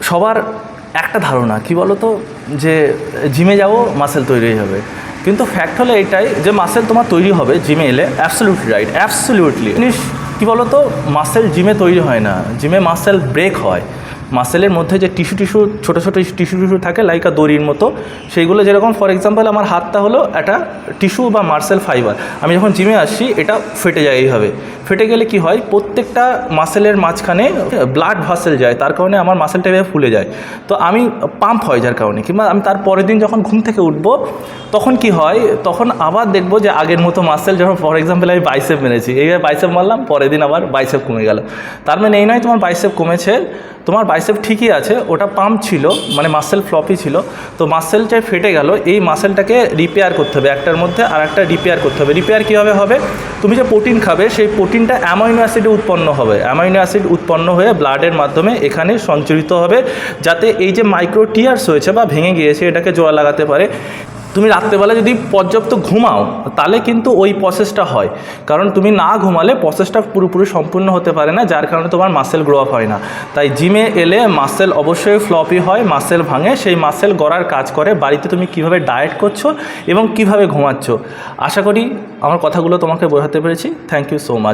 সবার একটা ধারণা কি বলো তো, যে জিমে যাবো মাসেল তৈরি হয়ে যাবে, কিন্তু ফ্যাক্ট হলো এটাই যে মাসেল তোমার তৈরি হবে জিমে এলে। Absolutely right, absolutely. জিনিস কী বলো তো, মাসেল জিমে তৈরি হয় না, জিমে মাসেল ব্রেক হয়। মাসেলের মধ্যে যে টিস্যু ছোটো ছোটো টিস্যু থাকে লাইকা দড়ির মতো, সেইগুলো যেরকম ফর এক্সাম্পল আমার হাতটা হলো একটা টিস্যু বা মাসেল ফাইবার, আমি যখন জিমে আসি এটা ফেটে যায় এইভাবে। ফেটে গেলে কি হয়, প্রত্যেকটা মাসেলের মাঝখানে ব্লাড ভাসেল যায়, তার কারণে আমার মাসেলটা এভাবে ফুলে যায়। তো আমি পাম্প হয় যার কারণে, কিংবা আমি তার পরের দিন যখন ঘুম থেকে উঠবো তখন কি হয়, তখন আবার দেখবো যে আগের মতো মাসেল, যখন ফর এক্সাম্পল আমি বাইসেপ মেরেছি, এইভাবে বাইসেপ মারলাম, পরের দিন আবার বাইসেপ কমে গেল। তার মানে এই নয় তোমার বাইসেপ কমেছে, তোমার বাইসেপ ঠিকই আছে, ওটা পাম্প ছিল, মানে মাসেল ফ্লপি ছিল। তো মাসেলটা ফেটে গেল, এই মাসেলটাকে রিপেয়ার করতে হবে, একটার মধ্যে আর একটা রিপেয়ার করতে হবে। রিপেয়ার কীভাবে হবে, তুমি যে প্রোটিন খাবে সেই প্রোটিনটা অ্যামাইনো অ্যাসিডে উৎপন্ন হবে, অ্যামাইনো অ্যাসিড উৎপন্ন হয়ে ব্লাডের মাধ্যমে এখানে সঞ্চারিত হবে, যাতে এই যে মাইক্রো টিয়ার্স হয়েছে বা ভেঙে গিয়েছে এটাকে জোড়া লাগাতে পারে। তুমি রাত্রেবেলা যদি পর্যাপ্ত ঘুমাও তাহলে কিন্তু ওই প্রসেসটা হয়, কারণ তুমি না ঘুমালে প্রসেসটা পুরোপুরি সম্পূর্ণ হতে পারে না, যার কারণে তোমার মাসেল গ্রো আপ হয় না। তাই জিমে এলে মাসেল অবশ্যই ফ্লপি হয়, মাসেল ভাঙে, সেই মাসেল গড়ার কাজ করে বাড়িতে তুমি কিভাবে ডায়েট করছো এবং কিভাবে ঘুমাচ্ছ। আশা করি আমার কথাগুলো তোমাকে বোঝাতে পেরেছি। Thank you so much.